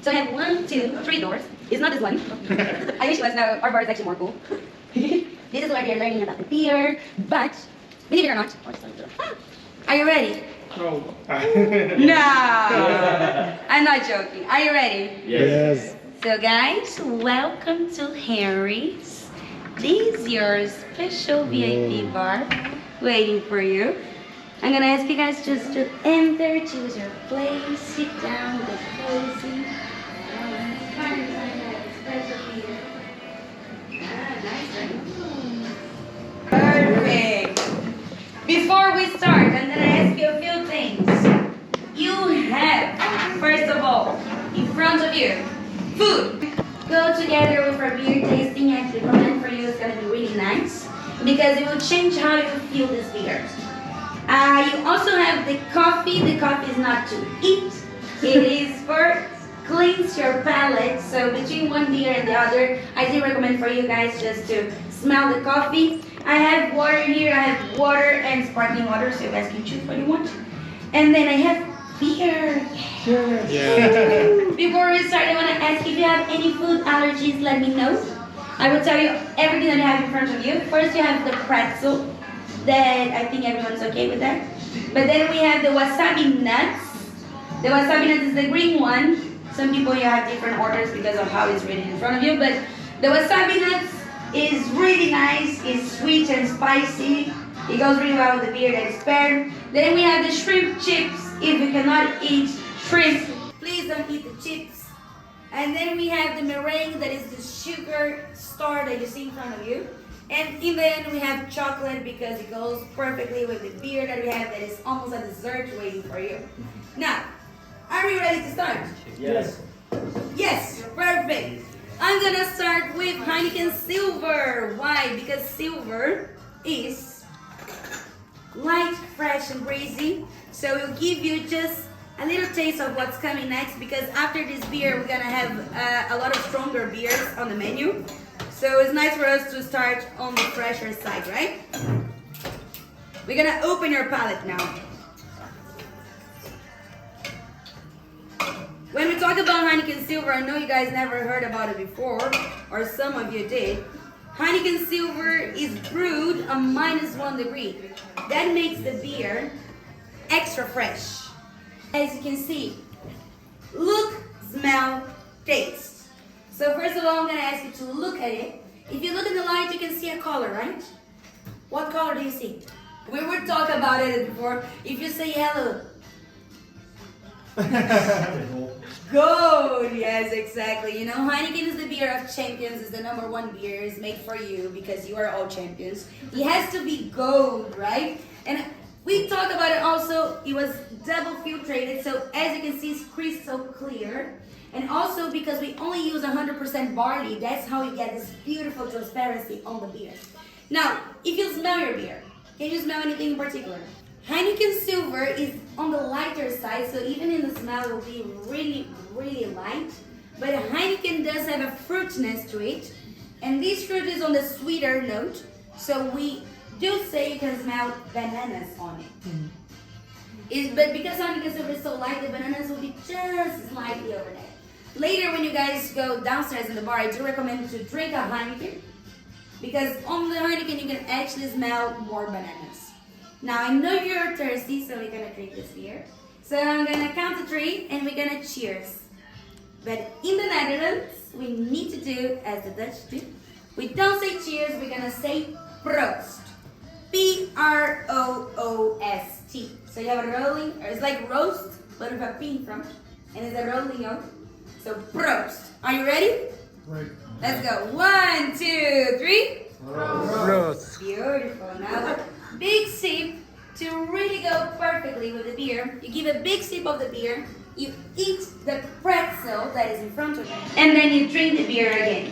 So I have 1, 2, 3 doors. It's not this one. I wish it was. Now our bar is actually more cool. This is where we are learning about the beer, but believe it or not, are you ready? No. No, I'm not joking. Are you ready? Yes. So guys, welcome to Harry's. This is your special VIP bar waiting for you. I'm gonna ask you guys just to enter, choose your place, sit down, get cozy. Perfect. Before we start, I'm gonna ask you a few things. You have, first of all, in front of you, food. Go together with our beer tasting. I recommend for you. It's gonna be really nice because it will change how you feel this beer. You also have the coffee. The coffee is not to eat. It is for cleanse your palate. So between one beer and the other, I do recommend for you guys just to smell the coffee. I have water here. I have water and sparkling water, so you guys can choose what you want. And then I have beer. Yeah. Before we start, I want to ask if you have any food allergies, let me know. I will tell you everything that you have in front of you. First, you have the pretzel. That I think everyone's okay with that. But then we have the wasabi nuts. The wasabi nuts is the green one. Some people you have different orders because of how it's written in front of you. But the wasabi nuts is really nice. It's sweet and spicy. It goes really well with the beer that is paired. Then we have the shrimp chips. If you cannot eat shrimp, please don't eat the chips. And then we have the meringue, that is the sugar star that you see in front of you. And in the end, we have chocolate because it goes perfectly with the beer that we have that is almost a dessert waiting for you. Now, are we ready to start? Yes. Yes, perfect. I'm gonna start with Heineken Silver. Why? Because silver is light, fresh, and breezy. So it'll give you just a little taste of what's coming next, because after this beer, we're gonna have a lot of stronger beers on the menu. So it's nice for us to start on the fresher side, right? We're gonna open your palate now. When we talk about Heineken Silver, I know you guys never heard about it before, or some of you did. Heineken Silver is brewed on -1 degree. That makes the beer extra fresh. As you can see, look, smell, taste. So first of all, I'm going to ask you to look at it. If you look in the light, you can see a color, right? What color do you see? We were talking about it before. If you say yellow. Gold, yes, exactly. You know, Heineken is the beer of champions. It's the #1 beer. It's made for you because you are all champions. It has to be gold, right? And we talked about it also. It was double filtrated, so as you can see, it's crystal clear. And also because we only use 100% barley, that's how you get this beautiful transparency on the beer. Now, if you smell your beer, can you smell anything in particular? Heineken Silver is on the lighter side, so even in the smell it will be really, really light. But Heineken does have a fruitiness to it, and this fruit is on the sweeter note, so we do say you can smell bananas on it. But because Heineken Silver is so light, the bananas will be just slightly over there. Later, when you guys go downstairs in the bar, I do recommend to drink a Heineken, because on the Heineken you can actually smell more bananas. Now, I know you're thirsty, so we're gonna drink this beer. So I'm gonna count to 3, and we're gonna cheers. But in the Netherlands, we need to do as the Dutch do. We don't say cheers, we're gonna say proost. P-R-O-O-S-T. So you have a rolling, or it's like roast, but with a P in front, and it's a rolling on. So proost. Are you ready? Right. Let's go. 1, 2, 3. Rose. Beautiful. Now, big sip to really go perfectly with the beer. You give a big sip of the beer. You eat the pretzel that is in front of you. And then you drink the beer again.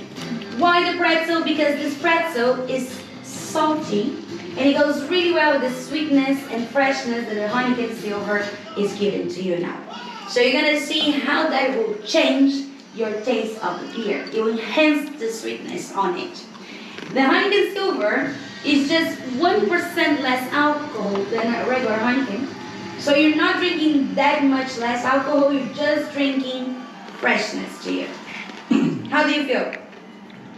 Why the pretzel? Because this pretzel is salty. And it goes really well with the sweetness and freshness that the Heineken Silver is giving to you now. So you're going to see how that will change your taste of the beer. It will enhance the sweetness on it. The Heineken Silver is just 1% less alcohol than a regular Heineken. So you're not drinking that much less alcohol, you're just drinking freshness to you. How do you feel?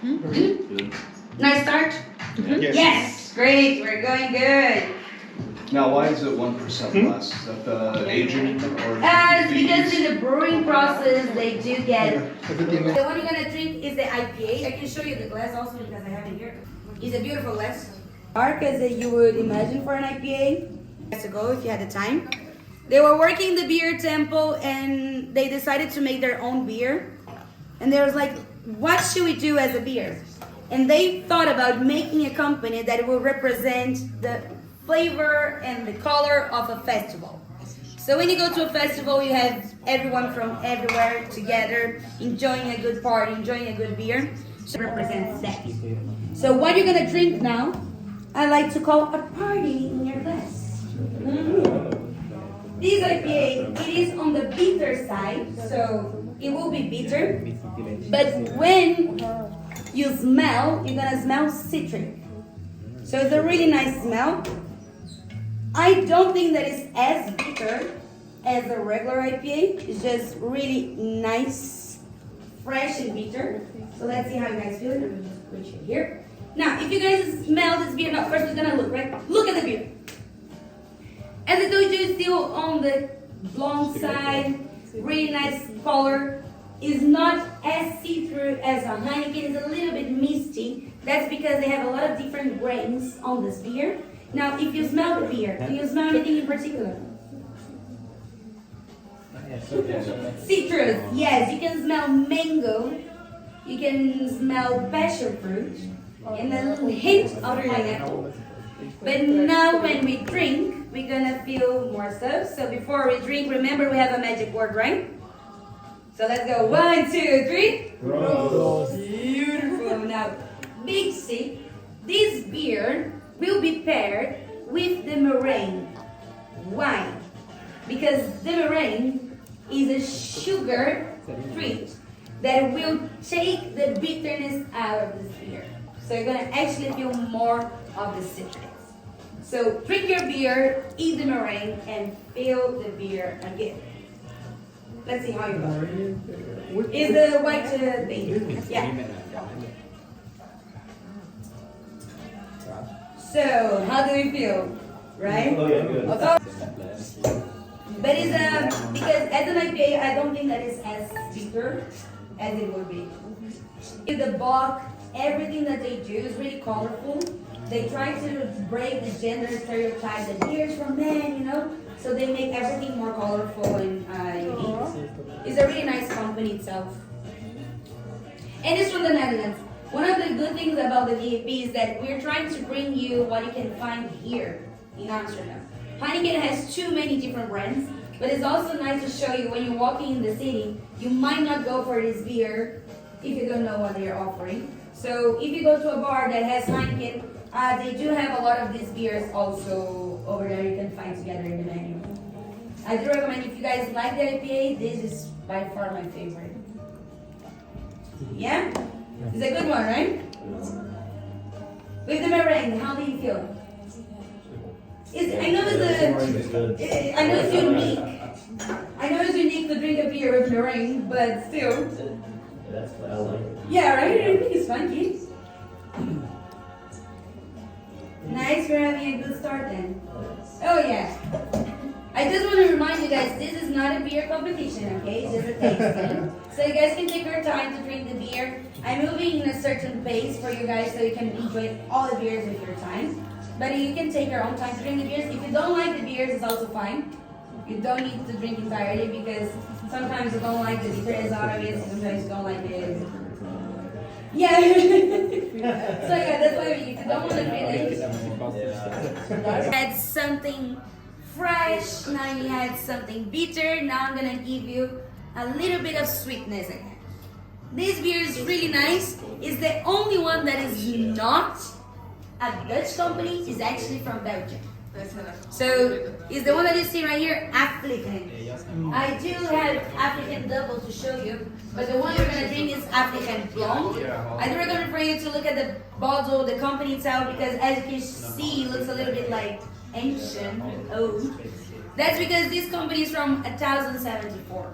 Good. Nice start? Yes! Great, we're going good. Now, why is it 1% less? Is that the aging or Because in the brewing process, they do get... Everything. The one you're gonna drink is the IPA. I can show you the glass also because I have it here. It's a beautiful glass. Dark as you would imagine for an IPA. Years ago, if you had the time. They were working the beer temple and they decided to make their own beer. And they was like, what should we do as a beer? And they thought about making a company that will represent the flavor and the color of a festival. So when you go to a festival, you have everyone from everywhere together, enjoying a good party, enjoying a good beer. So it represents that. So what you're gonna drink now, I like to call a party in your glass. This IPA, it is on the bitter side, so it will be bitter. But when you smell, you're gonna smell citric. So it's a really nice smell. I don't think that it's as bitter as a regular IPA. It's just really nice, fresh and bitter. So let's see how you guys feel it. Let me just put it here. Now, if you guys smell this beer, now first we're gonna look, right? Look at the beer. As I told you, it's still on the blonde side, really nice color. Is not as see-through as a Heineken. It's a little bit misty. That's because they have a lot of different grains on this beer. Now, if you smell the beer, do you smell anything in particular? Citrus, yes. You can smell mango. You can smell passion fruit. And a little hint of pineapple. But now when we drink, we're gonna feel more stuff. So before we drink, remember we have a magic word, right? So let's go. 1, 2, 3. Rose. Beautiful. Now, big sip. This beer will be paired with the meringue. Why? Because the meringue is a sugar treat that will take the bitterness out of this beer. So you're gonna actually feel more of the citrus. So drink your beer, eat the meringue, and feel the beer again. Let's see how you go. Is the white thing? Yeah. So, how do we feel? Right? Oh, yeah, good. But it's because as an IPA, I don't think that it's as bitter as it would be. In the book, everything that they do is really colorful. They try to break the gender stereotype that beers from men, you know? So they make everything more colorful and unique. It's a really nice company itself. And it's from the Netherlands. One of the good things about the VAP is that we're trying to bring you what you can find here in Amsterdam. Heineken has too many different brands, but it's also nice to show you when you're walking in the city, you might not go for this beer if you don't know what they're offering. So if you go to a bar that has Heineken, they do have a lot of these beers also over there you can find together in the menu. I do recommend if you guys like the IPA, this is by far my favorite. Yeah? It's a good one, right? With the meringue, how do you feel? I know it's unique. I know it's unique to drink a beer with meringue, but still. That's what I like. Yeah, right? I think it's funky. Nice, we're having a good start then. Oh yeah. I just want to remind you guys, this is not a beer competition, okay? It's just a tasting. So you guys can take your time to drink the beer. I'm moving in a certain pace for you guys so you can enjoy all the beers with your time. But you can take your own time to drink the beers. If you don't like the beers, it's also fine. You don't need to drink entirely because sometimes you don't like the bitterness out of it, sometimes you don't like it. Yeah. So yeah, that's why if you don't want to drink it, had something fresh, now you had something bitter, now I'm gonna give you a little bit of sweetness again. This beer is really nice. It's the only one that is not a Dutch company, it's actually from Belgium. So it's the one that you see right here, African. I do have African double to show you, but the one you're gonna drink is African blonde. I do recommend for you to look at the bottle, the company itself, because as you can see, it looks a little bit like ancient, old. That's because this company is from 1074.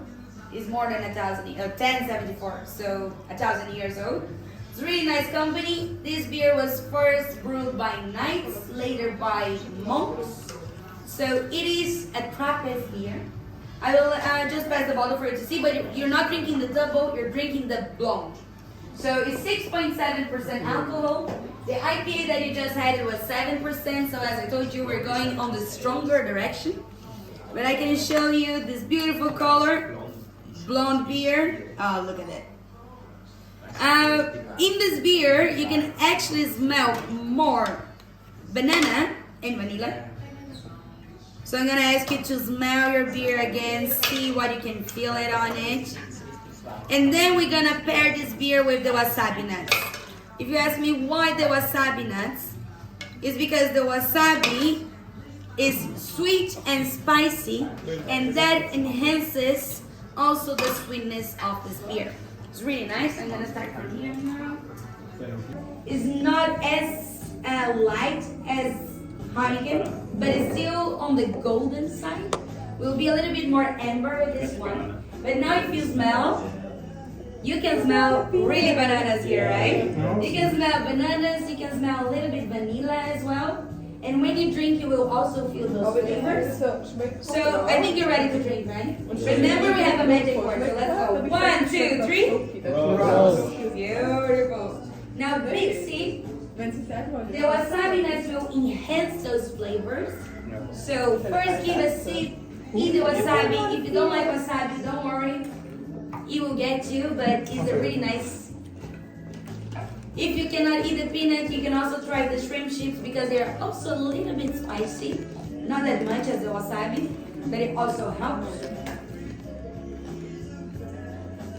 is more than 1074, so 1,000 years old. It's a really nice company. This beer was first brewed by knights, later by monks. So it is a Trappist beer. I will just pass the bottle for you to see, but you're not drinking the double, you're drinking the blonde. So it's 6.7% alcohol. The IPA that you just had was 7%, so as I told you, we're going on the stronger direction. But I can show you this beautiful color, blonde beer. Oh, look at it. In this beer, you can actually smell more banana and vanilla. So I'm gonna ask you to smell your beer again, see what you can feel it on it. And then we're gonna pair this beer with the wasabi nuts. If you ask me why the wasabi nuts, it's because the wasabi is sweet and spicy, and that enhances also the sweetness of this beer. It's really nice. I'm gonna start from here now. It's not as light as Heineken, but it's still on the golden side. Will be a little bit more amber with this one. But now if you smell, you can smell really bananas here, right? You can smell bananas, you can smell a little bit vanilla as well. And when you drink, you will also feel those flavors. So I think you're ready to drink, right? Remember, we have a magic word, so let's go. 1, 2, 3. Beautiful. Now, big sip. The wasabi nuts will enhance those flavors. So first give a sip, eat the wasabi. If you don't like wasabi, don't worry. It will get you, but it's a really nice. If you cannot eat the peanut, you can also try the shrimp chips because they are also a little bit spicy. Not that much as the wasabi, but it also helps.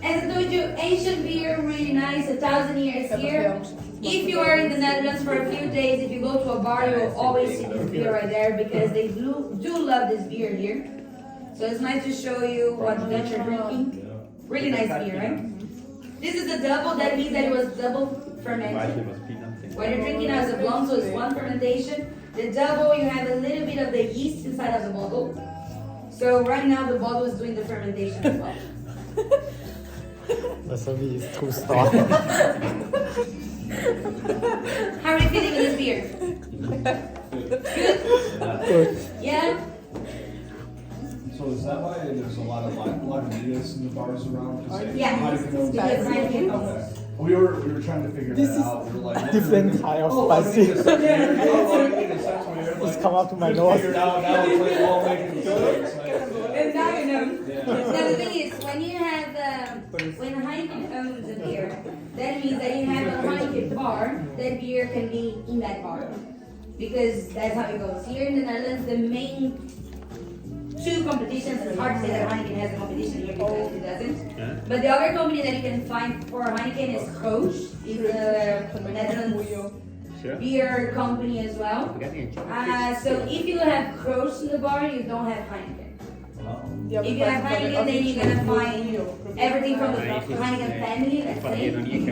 As I told you, Asian beer, really nice, 1,000 years here. If you are in the Netherlands for a few days, if you go to a bar, you will always see this beer right there because they do love this beer here. So it's nice to show you what Dutch are drinking. Really nice beer, right? This is the double, that means that it was double fermented. What you're drinking now is a blonde, so it's one fermentation. The double, you have a little bit of the yeast inside of the bottle. So right now the bottle is doing the fermentation as well. Wasabi is too strong. How are you feeling with this beer? Good? Yeah? So is that why there's a lot of Lagunitas in the bars around? Yeah. Because Heineken. Okay. We were trying to figure that out. We were like, Different kind of spicy. It's come up to my nose. Figured out now it's like all making mistakes. And now you know. Now the thing is, when you have, when Heineken owns a beer, that means that you have a Heineken bar, that beer can be in that bar. Because that's how it goes. Here in the Netherlands, the main two competitions, it's hard to say that Heineken has a competition here because it doesn't. But the other company that you can find for Heineken is Koos. It's a Netherlands beer company as well. So if you have Kroos in the bar, you don't have Heineken. If you have Heineken, then you're gonna find everything from the Heineken family, let's say.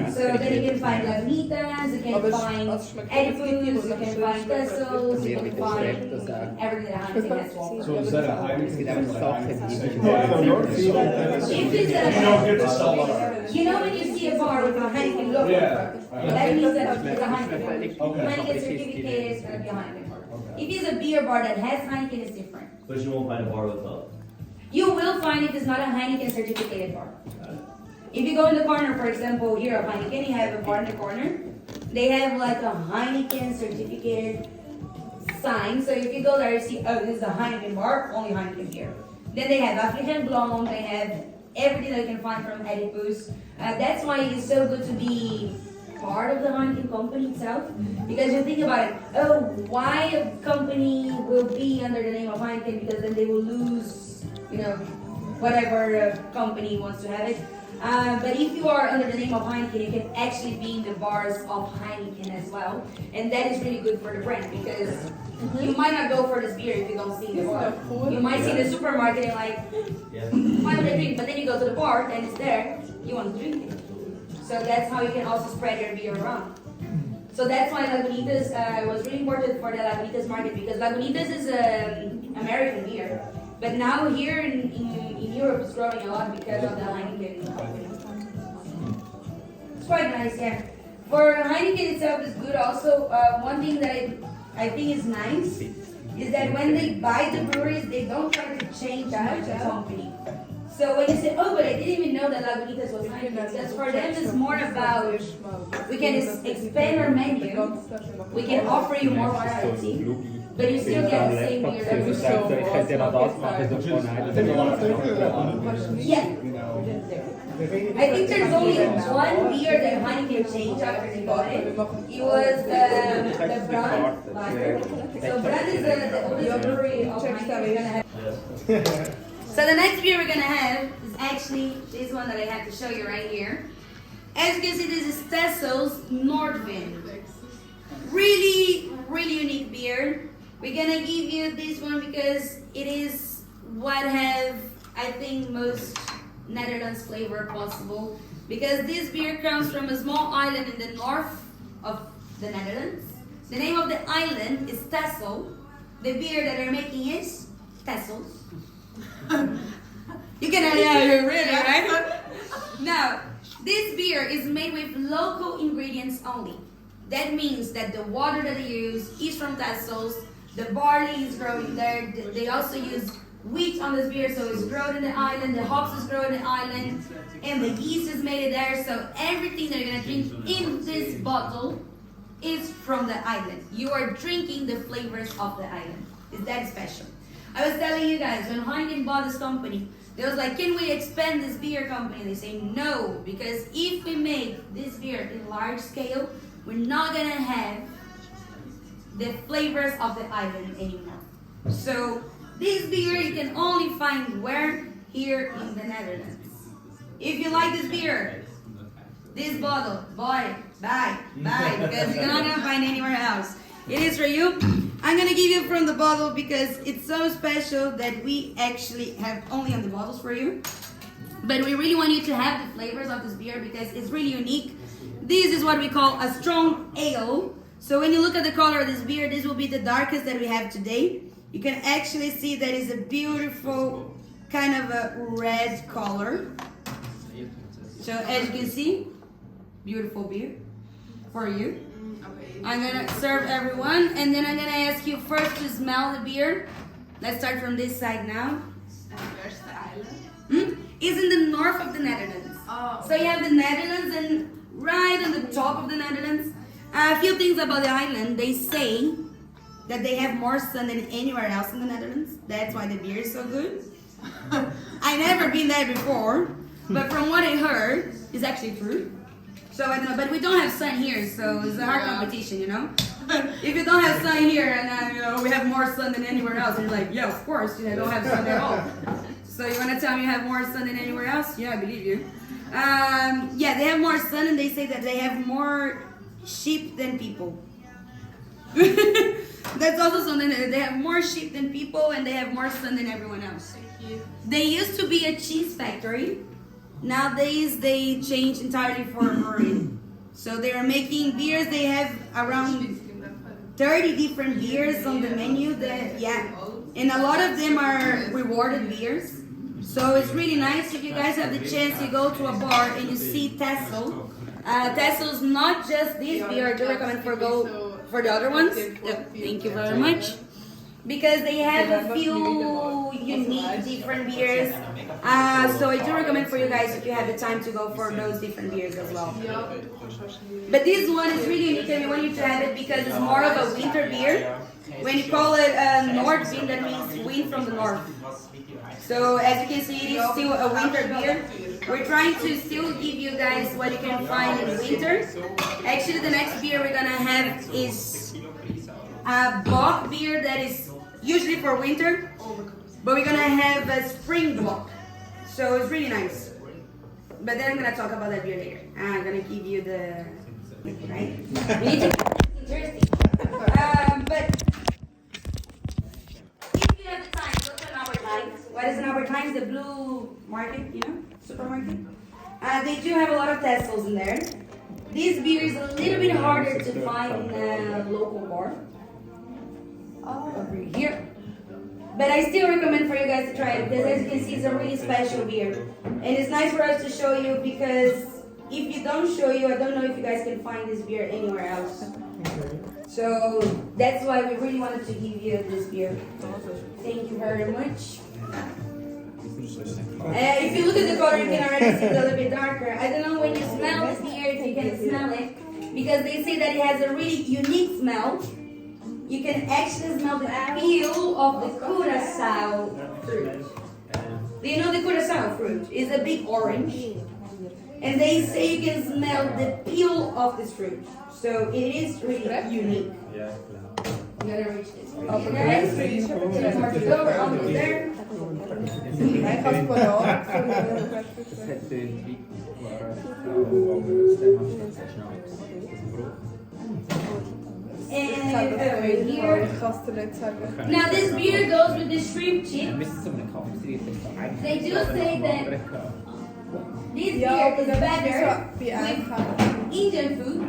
So then you can find Lagunitas, you can find Edifus, you can find Tessels, you can find everything that Heineken has to offer. So is that a Heineken? If it's a, you know when you see a bar with a Heineken logo, that means that it's a Heineken. Heineken certificate is gonna be a Heineken bar. If it's a beer bar that has Heineken, it's different. But you won't find a bar without. You will find if it's not a Heineken certificated bar. If you go in the corner, for example, here at Heineken, you have a bar in the corner. They have like a Heineken certificated sign. So if you go there, you see, oh, this is a Heineken bar, only Heineken beer. Then they have African Blonde, they have everything that you can find from Edifus. That's why it is so good to be part of the Heineken company itself. Because you think about it, oh, why a company will be under the name of Heineken? Because then they will lose, you know, whatever company wants to have it. But if you are under the name of Heineken, you can actually be in the bars of Heineken as well. And that is really good for the brand because you might not go for this beer if you don't see the bar. You might see the supermarket and like, why would I drink? But then you go to the bar and it's there, you want to drink it. So that's how you can also spread your beer around. So that's why Lagunitas was really important for the Lagunitas market because Lagunitas is an American beer. But now here in in Europe is growing a lot because of the Heineken company. It's quite nice, yeah. For Heineken itself is good also. One thing that I think is nice is that when they buy the breweries, they don't try to change out the company. So when you say, oh, but I didn't even know that Lagunitas was Heineken, because for them it's more about, we can expand our menu, we can offer you more variety, but you still get the same beer that we show. Yeah. I think there's only one beer that Heineken changed after they bought it. It was the Brand lager. So Brand is the oldest brewery of Heineken. So the next beer we're gonna have is actually this one that I have to show you right here. As you can see, this is Tessel's Nordwind. Really, really unique beer. We're gonna give you this one because it is what have, I think, most Netherlands flavor possible. Because this beer comes from a small island in the north of the Netherlands. The name of the island is Texel. The beer that they're making is Tessel's. You can you're ready, right? Now, this beer is made with local ingredients only. That means that the water that they use is from Tessel's. The barley is grown there. They also use wheat on this beer, so it's grown in the island. The hops is grown in the island, and the yeast is made there. So everything that you're gonna drink in this bottle is from the island. You are drinking the flavors of the island. It's that special. I was telling you guys, when Heineken bought this company, they was like, can we expand this beer company? They say no, because if we make this beer in large scale, we're not gonna have the flavors of the island anymore. So this beer you can only find where? Here in the Netherlands. If you like this beer, this bottle, buy, because you're not gonna find anywhere else. It is for you. I'm gonna give you from the bottle because it's so special that we actually have only on the bottles for you. But we really want you to have the flavors of this beer because it's really unique. This is what we call a strong ale. So when you look at the color of this beer, this will be the darkest that we have today. You can actually see that it's a beautiful kind of a red color. So as you can see, beautiful beer for you. I'm gonna serve everyone, and then I'm gonna ask you first to smell the beer. Let's start from this side now. Where's the island? It's in the north of the Netherlands. Oh. So you have the Netherlands, and right on the top of the Netherlands. A few things about the island. They say that they have more sun than anywhere else in the Netherlands. That's why the beer is so good. I never been there before, but from what I heard, it's actually true. So I don't know, but we don't have sun here, so it's a hard competition, you know. If you don't have sun here, and you know we have more sun than anywhere else, and you're like, yeah, of course, you know, I don't have sun at all. So you want to tell me you have more sun than anywhere else? Yeah, I believe you. Yeah, they have more sun, and they say that they have more sheep than people. That's also something that they have more sheep than people, and they have more sun than everyone else. They used to be a cheese factory. Nowadays, they changed entirely for a brewery. So they are making beers. They have around 30 different beers on the menu. And a lot of them are rewarded beers. So it's really nice if you guys have the chance. You go to a bar and you see Texel. Texel's not just this beer. I do recommend for the other ones. Thank you very much. Because they have a few unique different beers. So I do recommend for you guys if you have the time to go for those different beers as well. But this one is really unique and we want you to have it because it's more of a winter beer. When you call it Nordwind, that means wind from the north. So as you can see, it is still a winter beer. We're trying to still give you guys what you can find in winter. Actually, the next beer we're gonna have is a Bock beer that is usually for winter, but we're gonna have a spring Bock. So it's really nice. But then I'm gonna talk about that beer later. I'm gonna give you the right. We need to interesting. But if you have the time, go to an Albert Heijn. What is an Albert Heijn? The blue market, you know, supermarket. They do have a lot of Tessels in there. This beer is a little bit harder to find in a local bar. Over here. But I still recommend for you guys to try it because as you can see, it's a really special beer. And it's nice for us to show you because if you don't show you, I don't know if you guys can find this beer anywhere else. So that's why we really wanted to give you this beer. Thank you very much. If you look at the color, you can already see it's a little bit darker. I don't know when you smell this beer if you can smell it because they say that it has a really unique smell. You can actually smell the peel of the curacao fruit. Do you know the curacao fruit? It's a big orange. And they say you can smell the peel of this fruit. So it is really unique. Yeah. I'm gonna reach this. Okay, guys. Mark it over, almost there. And over here. Now this beer goes with the shrimp chips. They do say that this beer is better with Indian food.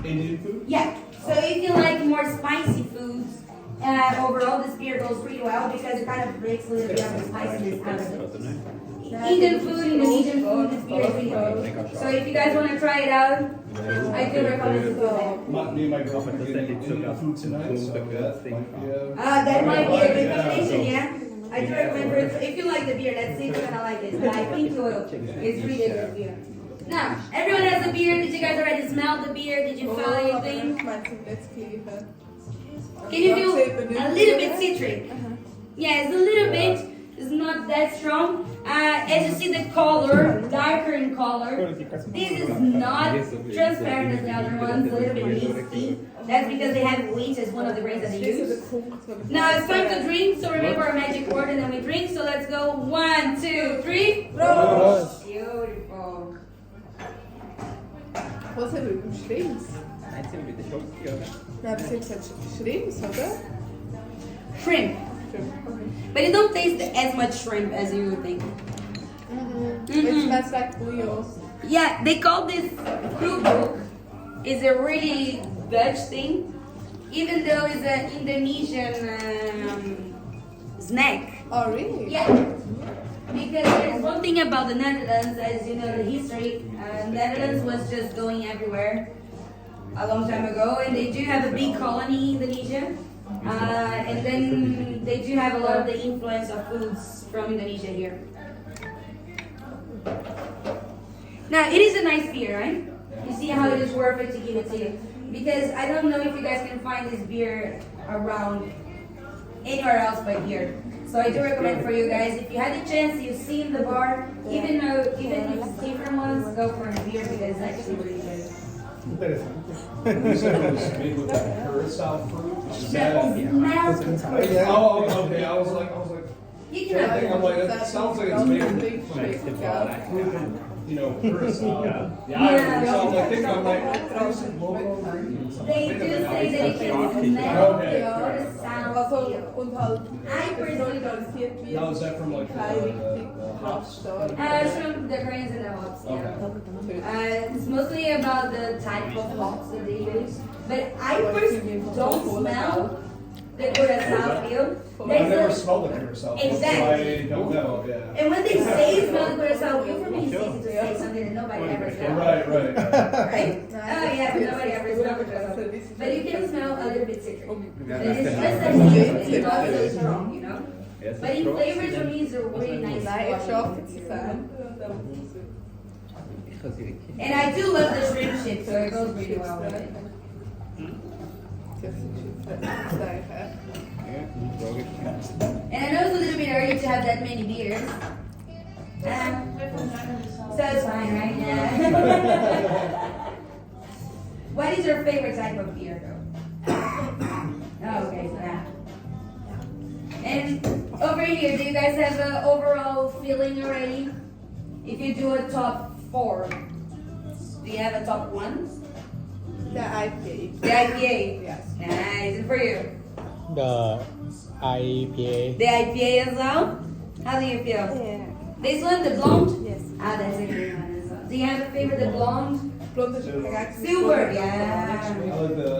Indian food? Yeah. So if you like more spicy foods, overall this beer goes pretty well because it kind of breaks a little bit of the spiciness out of it. Indian food, Indonesian food, this beer is really good. So if you guys want to try it out, I do recommend to go there. Me and my girlfriend are getting Indian food tonight, so that might be a... That might be a good combination, yeah. I do recommend for it. If you like the beer, let's see if you're gonna like it. But I think you will. It's really good beer. Now, everyone has a beer. Did you guys already smell the beer? Did you feel anything? Can you feel a little bit citric? Yeah, it's a little bit. It's not that strong. As you see the color, darker in color. This is not transparent as the other ones, a little bit misty. That's because they have wheat as one of the grains that they use. Now it's time to drink, so remember our magic word and then we drink. So let's go. 1, 2, 3. Prost! Beautiful. Was er mit dem Schrimps? Na, bis jetzt hat Schrimps, oder? Shrimp. But it don't taste as much shrimp as you would think. It smells like bouillon. Yeah, they call this krupuk. It's a really Dutch thing, even though it's an Indonesian snack. Oh, really? Yeah, because there's one thing about the Netherlands, as you know the history. Netherlands was just going everywhere a long time ago, and they do have a big colony in Indonesia. And then they do have a lot of the influence of foods from Indonesia here. Now, it is a nice beer, right? You see how it is worth it to give it to you. Because I don't know if you guys can find this beer around anywhere else but here. So I do recommend for you guys, if you had the chance, you see in the bar, even if it's different ones, go for a beer because it's actually really good. You said it was made with that curacao fruit? Is that- Oh, okay, I was like, You I can have think I'm it. like, that sounds like it's made with, fruit, you know, curacao. Yeah. So I'm like, thinking, I'm like, there's some local ingredients. They do say that it can smell Okay. the sound feel. Und halt I personally don't. organisiert wird. Now is that from like the hops? From the grains and the hops, yeah. It's mostly about the type of hops that they use. But I personally don't smell the curacao feel. I've There's never a- smelled the curacao, so Exactly. I don't know, yeah. And when they say smell the curacao feel, for me it's easy to say something that nobody ever smells. Right. Right? Oh yeah, but nobody ever smells the curacao feel. But you can smell a little bit citric. And it's just a hint, but it's not so strong, you know? But in flavors for me, it's a really nice Nein, ich one. schaffe zu sein. And I do love the shrimp chips, so it goes really well with it. And I know it's a little bit early to have that many beers. So it's fine, right? Yeah. What is your favorite type of beer, though? Oh, okay, so that. And over here, do you guys have an overall feeling already? If you do a top 4, do you have a top 1? The IPA. The IPA. Yes. Nice. And for you? The IPA. The IPA as well? How do you feel? Yeah. This one, the blonde? Yes. Ah, that's a good one as well. Do Do you have a favorite? The blonde? Blonde is geraakt. Silver, yeah. I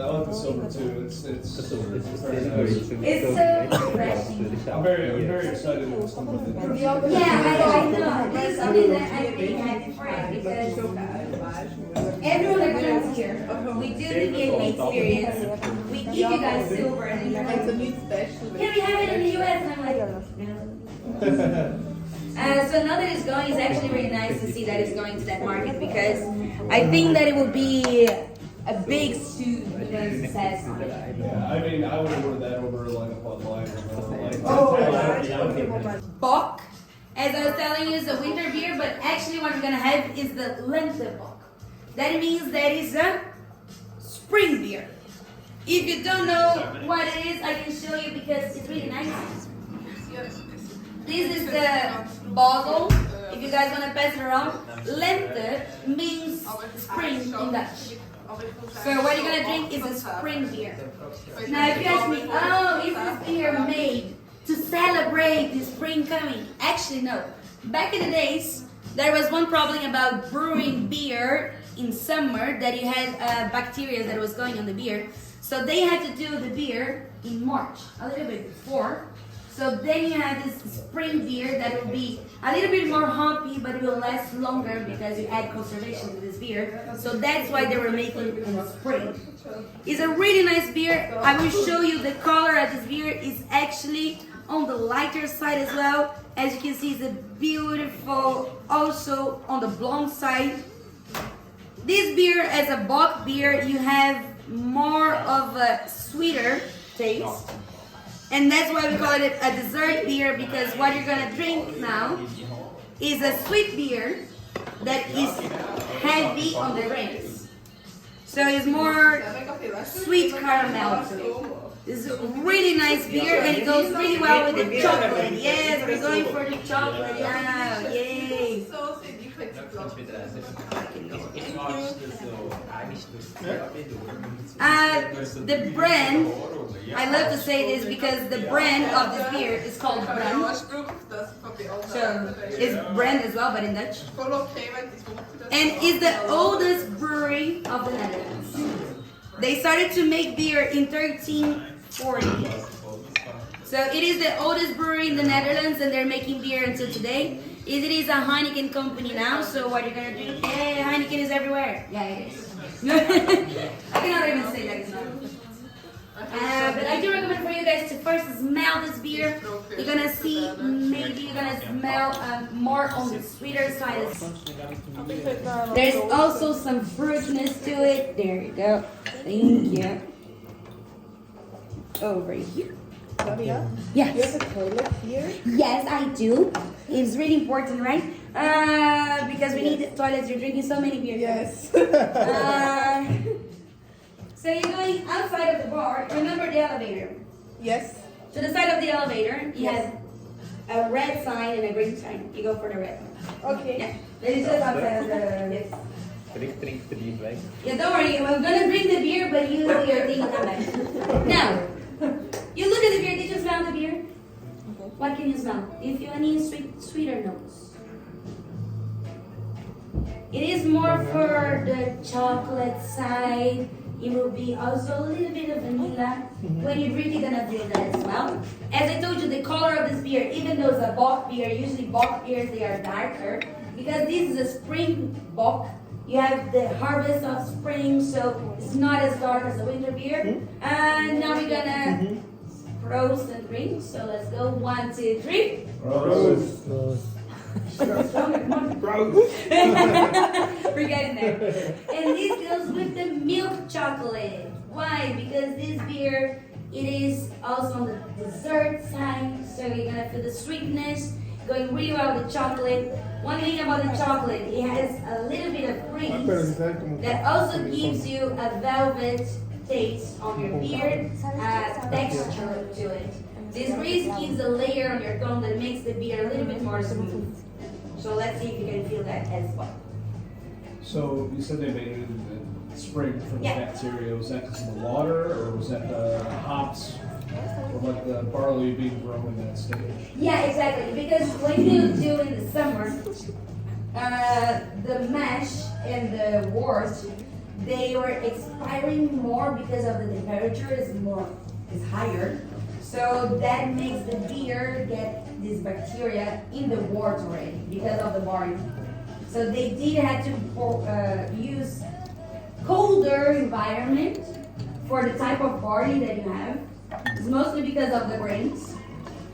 like the silver too. It's very nice. It's so refreshing. I'm very excited to come with it. Yeah, I know. This is something that I'm really happy for it because everyone that comes here, we do the VA experience. We give you guys silver and you're Het like, is niet special. can we have it in the US? And I'm like, no. So now that it's going, it's actually really nice to see that it's going to that market because I think that it will be a big suit because it says Yeah, I mean, I would order that over like a Bud Light or like. Bock, as I was telling you, is a winter beer, but actually what we're gonna have is the Lente Bock. That means that is a spring beer. If you don't know what it is, I can show you because it's really nice. This is the bottle. If you guys want to pass it around, Lente means spring in Dutch. So what you're gonna drink is a spring beer. Now if you ask me, oh, is this beer made to celebrate the spring coming? Actually no. Back in the days, there was one problem about brewing beer in summer that you had bacteria that was going on the beer. So they had to do the beer in March, a little bit before. So then you have this spring beer that will be a little bit more hoppy, but it will last longer because you add conservation to this beer. So that's why they were making it in spring. It's a really nice beer. I will show you the color of this beer is actually on the lighter side as well. As you can see, it's a beautiful, also on the blonde side. This beer, as a bock beer, you have more of a sweeter taste. And that's why we call it a dessert beer, because what you're gonna drink now is a sweet beer that is heavy on the rings. So it's more sweet caramel to it. It's a really nice beer and it goes really well with the chocolate. Yes, we're going for the chocolate now. Yay! The brand, I love to say this because the brand of this beer is called Brand. So it's brand as well, but in Dutch. And it's the oldest brewery of the Netherlands. They started to make beer in 1340. So it is the oldest brewery in the Netherlands and they're making beer until today. It is a Heineken company now, so what you're gonna drink? Yeah, Heineken is everywhere. Yeah, it is. I cannot even say that it's not. But I do recommend for you guys to first smell this beer. You're gonna see, maybe you're gonna smell more on the sweeter side. There's also some fruitiness to it. There you go. Thank you. Over here. Claudia, Yes. you have a toilet here? Yes, I do. It's really important, right? Because we need toilets. You're drinking so many beers. Yes. So you're going outside of the bar. Remember the elevator. Yes. To the side of the elevator, you have a red sign and a green sign. You go for the red one. Okay. Yeah. That is just outside of the. Yes. Drink the beer, right? Yeah, don't worry. We're gonna drink the beer, but you do your thing and come back. Now, you look at the beer. Did you smell the beer? Okay. What can you smell? If you need sweeter notes. It is more for the chocolate side. It will be also a little bit of vanilla. When you drink, you're gonna feel that as well. As I told you, the color of this beer, even though it's a bock beer, usually bock beers they are darker because this is a spring bock. You have the harvest of spring, so it's not as dark as a winter beer. And now we're gonna roast and drink. So let's go. 1, 2, 3. Gross. Stronger, come on. We're getting there. And this goes with the milk chocolate. Why? Because this beer, it is also on the dessert side. So you're gonna feel the sweetness going really well with chocolate. One thing about the chocolate, it has a little bit of cream that also gives you a velvet taste on your beer, texture to it. This grease gives a layer on your tongue that makes the beer a little bit more smooth. So let's see if you can feel that as well. So you said they made it in the spring from the Yeah. bacteria. Was that just in the water, or was that the hops, or like the barley being grown in that stage? Yeah, exactly. Because when you do in the summer, the mash and the wort, they were expiring more because of the temperature is higher. So that makes the beer get this bacteria in the wort already because of the barley. So they did have to use colder environment for the type of barley that you have. It's mostly because of the grains.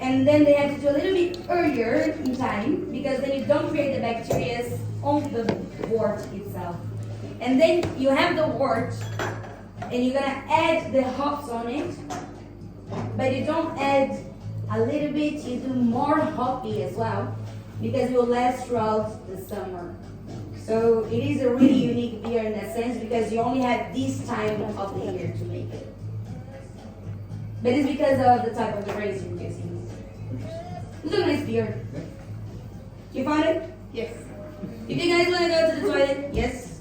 And then they had to do a little bit earlier in time because then you don't create the bacteria on the wort itself. And then you have the wort and you're gonna add the hops on it, but you don't add a little bit, you do more hoppy as well because it will last throughout the summer. So it is a really unique beer in that sense because you only have this time of the year to make it. But it's because of the type of the grains you're using. It's a nice beer. You found it? Yes. If you guys want to go to the toilet, yes.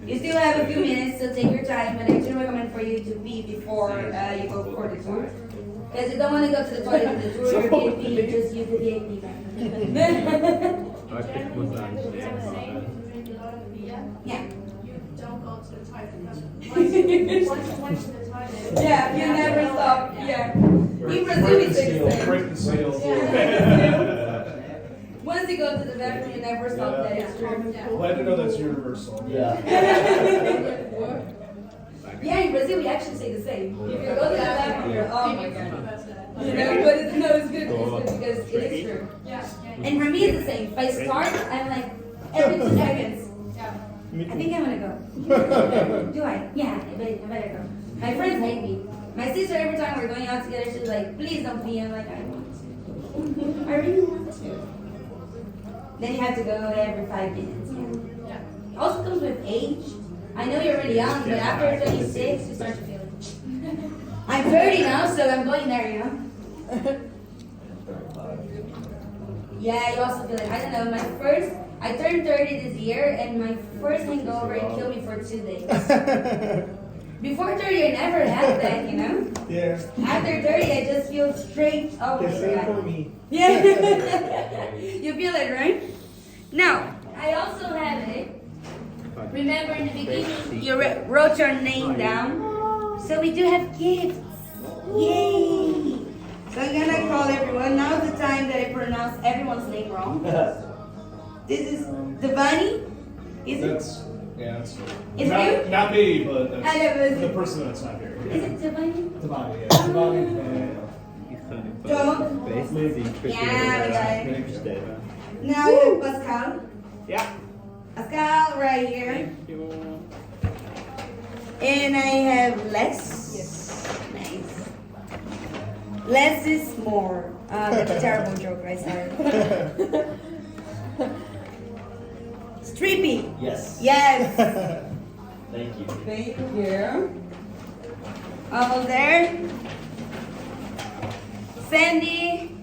You still have a few minutes, so take your time. But I do recommend for you to pee before you go for the tour. Because you don't want to go to the toilet for the tour, your VIP, you just use the VIP bag. Yeah. Don't go to the toilet. Once you went to the toilet. Yeah, you never stop. Yeah. In Brazil, it's the same. Break the seal. Once you go to the bathroom, you never stop. That is true. Glad to know that's universal. Yeah. Yeah, in Brazil, we actually say the same. If you go to the bathroom, you're, oh my god. You know, but it's, no, it's good. It's good because it is true. Yeah. And for me, it's the same. If I start, I'm like, every 2 seconds. Yeah. I think I'm gonna go. Do I? Yeah, I better go. My friends hate me. My sister, every time we're going out together, she's like, please don't pee. I'm like, I want to. I really want to. Then you have to go every 5 minutes. Yeah. It also comes with age. I know you're really young, but after 26, you start to feel it. I'm 30 now, so I'm going there, you know? Yeah, you also feel it. I don't know, I turned 30 this year, and my first hangover, it killed me for 2 days. Before 30, I never had that, you know? Yeah. After 30, I just feel straight. Oh my Same for god. me. Yeah. You feel it, right? Now, I also have it. Remember in the beginning, you wrote your name down. So we do have gifts. Yay! So I'm gonna call everyone. Now's the time that I pronounce everyone's name wrong. This is Devani. Is it? That's, yeah, that's It's not, you? not me, but I know, that's but the person that's not here. Is it Devani? Tabani, yeah. Tabani, Don't. Yeah, we got it. Now you have Pascal. Yeah. Pascal right here. And I have Les. Yes. Nice. Less is more. That's a terrible joke, right? Sorry. Strippy. Yes. Yes. Thank you. Thank you. Over there. Sandy.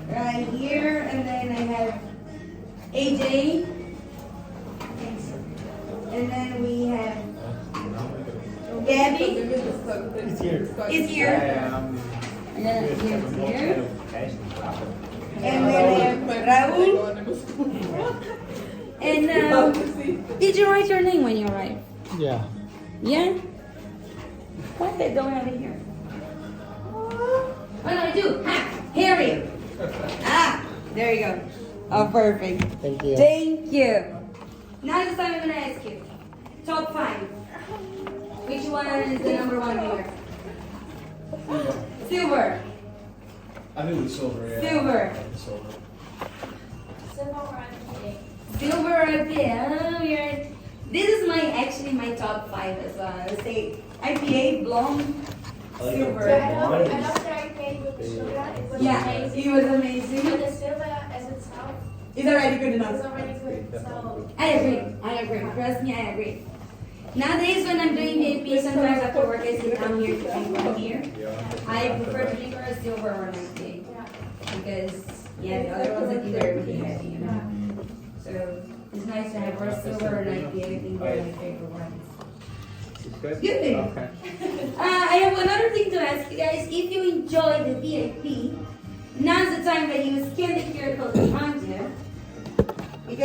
Right here. And then I have AJ. And then we have Gabby. It's here. Is here. And then here's here. And then I have Raul. And did you write your name when you arrived? Yeah. Yeah? Why they don't have it here? Oh no, I do. Ha! Harry. Ah, there you go. Oh, perfect. Thank you. Thank you. Now this time I'm gonna ask you. Top 5. Which one is the number 1 beer? Silver. I think it was silver, yeah. Silver. Silver. Silver or IPA? Silver IPA. Oh, you're. This is actually my top 5 as well. I would say IPA, blonde, silver. I love the IPA with the sugar. It was Yeah, amazing. it was amazing. But the silver as itself It's already good is enough. already good. So I agree. Trust me, I agree. Nowadays, when I'm doing AP, sometimes after work, I sit down here to drink one beer. I prefer to drink a silver or an IPA. yeah. Because, yeah, the other ones I think are really heavy, you know. So, it's nice to have a silver or an IPA. I think they're my favorite ones. Good. Okay. I have another thing to ask you guys. If you enjoy the VIP, now's the time that you scan the QR code behind you.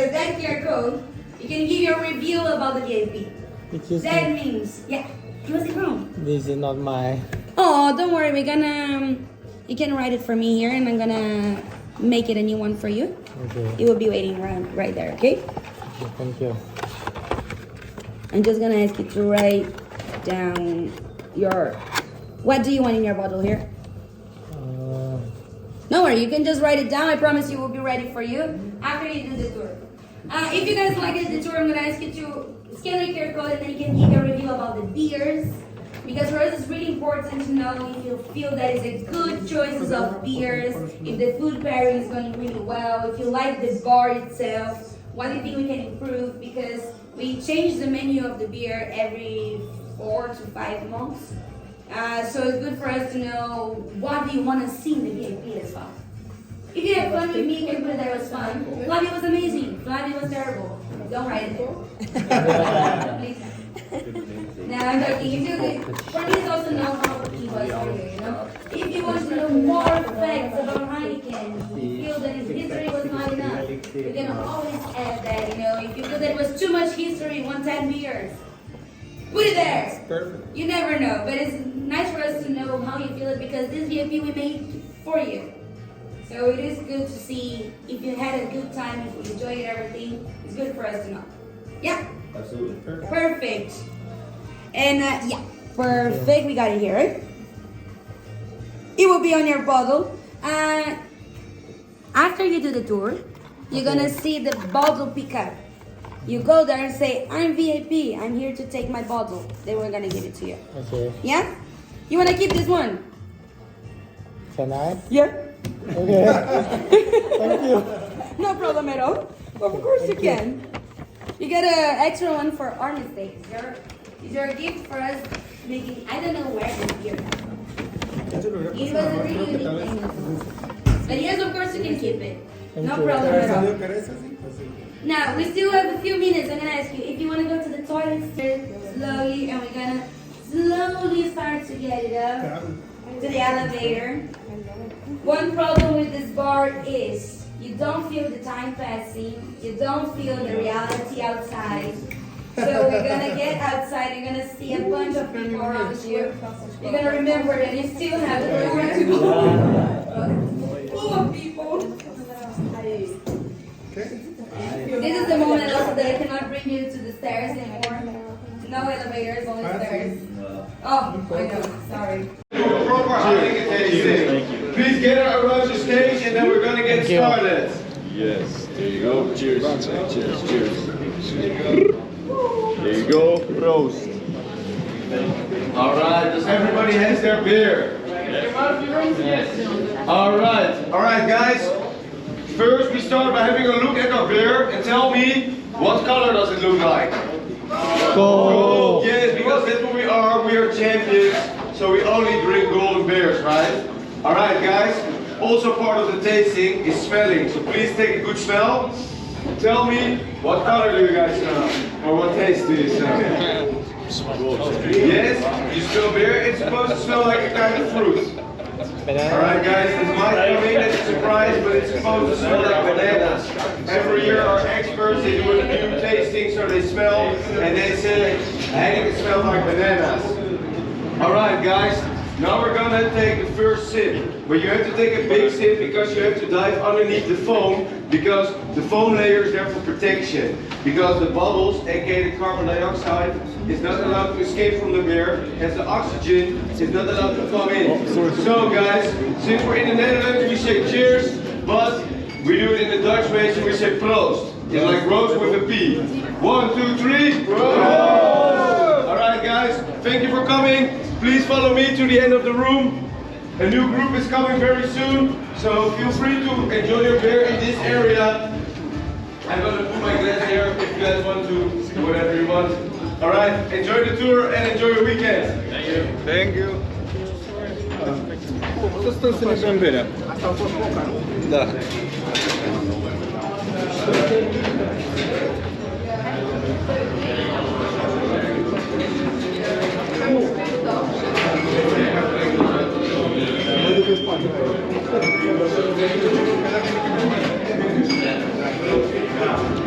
because that QR code, you can give your review about the VIP. Excuse That me. means, yeah. Was it wrong? This is not my. Oh, don't worry. We're gonna. You can write it for me here, and I'm gonna make it a new one for you. Okay. It will be waiting right there. Okay. Okay, thank you. I'm just gonna ask you to write down your. What do you want in your bottle here? No worry, you can just write it down. I promise you will be ready for you after you do the tour. If you guys like the tour, I'm gonna ask you to scan the QR code and then you can give a review about the beers. Because for us it's really important to know if you feel that it's a good choices of beers, if the food pairing is going really well, if you like the bar itself, what do you think we can improve? Because we change the menu of the beer every 4 to 5 months. So it's good for us to know what do you want to see in the VIP as well. If you had fun with me, you can put that was fun. Flavia was amazing. Flavia was terrible. Don't write it there. Please. No, I'm joking. For me, it's also know how he was for you, you know? If you want to know more facts about Heineken, if you feel that his history was not enough, you can always add that, you know? If you feel that it was too much history, 110 beers, put it there. Perfect. You never know, but it's nice for us to know how you feel it because this VIP we made for you. So it is good to see if you had a good time, if you enjoyed everything. It's good for us to know. Yeah. Absolutely. Perfect. And yeah, perfect. We got it here, right? It will be on your bottle. After you do the tour, you're gonna see the bottle pickup. You go there and say, I'm VIP. I'm here to take my bottle. They were gonna give it to you. Okay. Yeah? You wanna keep this one? Can I? Yeah. Okay. Thank you. No problem at all. Of course you can. You get an extra one for our mistakes. It's your gift for us making. I don't know where this beer comes from. It was a really unique thing. But yes, of course you can keep it. No problem at all. Now we still have a few minutes. I'm gonna ask you if you want to go to the toilet slowly, and we're gonna slowly start to get it up to the elevator. One problem with this bar is you don't feel the time passing, you don't feel the reality outside. So we're gonna get outside, you're gonna see a bunch of people around you. You're gonna remember that you still have the door to go. Full of people. This is the moment also that I cannot bring you to the stairs anymore. No elevators, only stairs. Oh, I know, sorry. Proper Heineken tasting. Please get around the stage and then we're gonna get started. Yes, there you go. Cheers. Cheers, cheers. There you go. Proost. Alright, does everybody has their beer? Yes. Alright guys. First we start by having a look at our beer and tell me what color does it look like? Gold. Yes, because that's what we are. We are champions. So we only drink golden beers, right? Alright guys, also part of the tasting is smelling, so please take a good smell. Tell me, what color do you guys smell? Or what taste do you smell? Yes, you smell beer, it's supposed to smell like a kind of fruit. Alright guys, this might come in as a surprise, but it's supposed to smell like bananas. Every year our experts, they do a new tasting, so they smell, and they say, Heineken smells like bananas. Alright guys, now we're gonna take the first sip. But you have to take a big sip because you have to dive underneath the foam, because the foam layer is there for protection. Because the bubbles, aka the carbon dioxide, is not allowed to escape from the beer, as the oxygen is not allowed to come in. So guys, since we're in the Netherlands we say cheers, but we do it in the Dutch way, so we say proost. It's like roast with a P. 1, 2, 3, proost! Alright guys, thank you for coming. Please follow me to the end of the room. A new group is coming very soon, so feel free to enjoy your beer in this area. I'm going to put my glass here if you guys want to do whatever you want. Alright, enjoy the tour and enjoy your weekend. Thank you. Thank you. Co z tym bierem? Da. Thank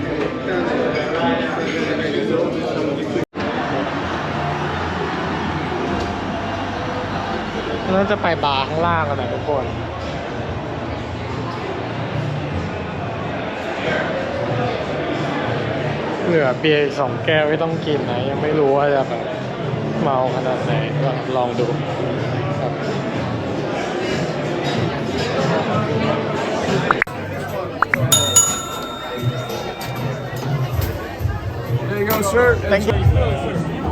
you. น่าจะไปบาร์ข้างล่างกันนะทุกคน เหลือเบียร์อีก2 แก้วที่ต้องกินนะ ยังไม่รู้ว่าจะแบบเมาขนาดไหนก็ลองดูครับ There you go, sir. Thank you